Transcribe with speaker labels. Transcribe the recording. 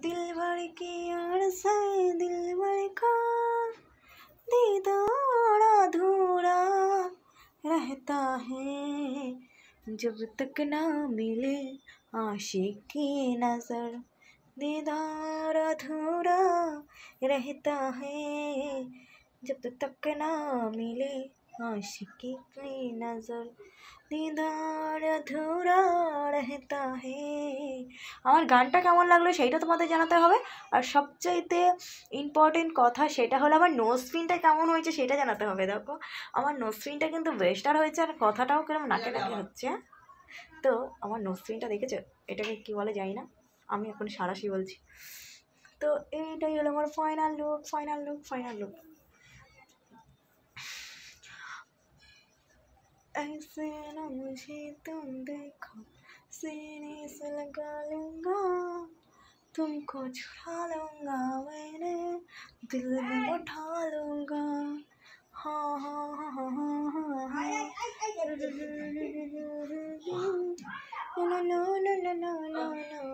Speaker 1: दिल भर की आड़ से दिल भर का दीदार अधूरा रहता है जब तक ना मिले आशिक की नजर। दीदार अधूरा रहता है जब तक ना मिले आशिकी की नजर। दीदार अधूरा रहता है। আমার গানটা কেমন লাগলো সেইটা তোমাদের জানাতে হবে। আর সবচাইতে ইম্পর্টেন্ট কথা সেটা হলো আমার নোজ স্পিনটা কেমন হয়েছে সেটা জানাতে হবে। দেখো আমার নোজ স্পিনটা কিন্তু বেস্টার হয়েছে আর কথাটাও কেমন নাকে নাকে হচ্ছে। তো আমার নোজ স্পিনটা দেখেছো, এটাকে কী বলে জানি না, আমি এখন সারাশি বলছি। তো এইটাই হলো আমার ফাইনাল লুক। ऐसे ना मुझे तुम देखो, सीने से लगा लूँगा, तुमको चुरा लूँगा, मेरे दिल में उठा लूँगा। हाँ हाँ हाँ हाँ हाँ हाँ no no no no no no no.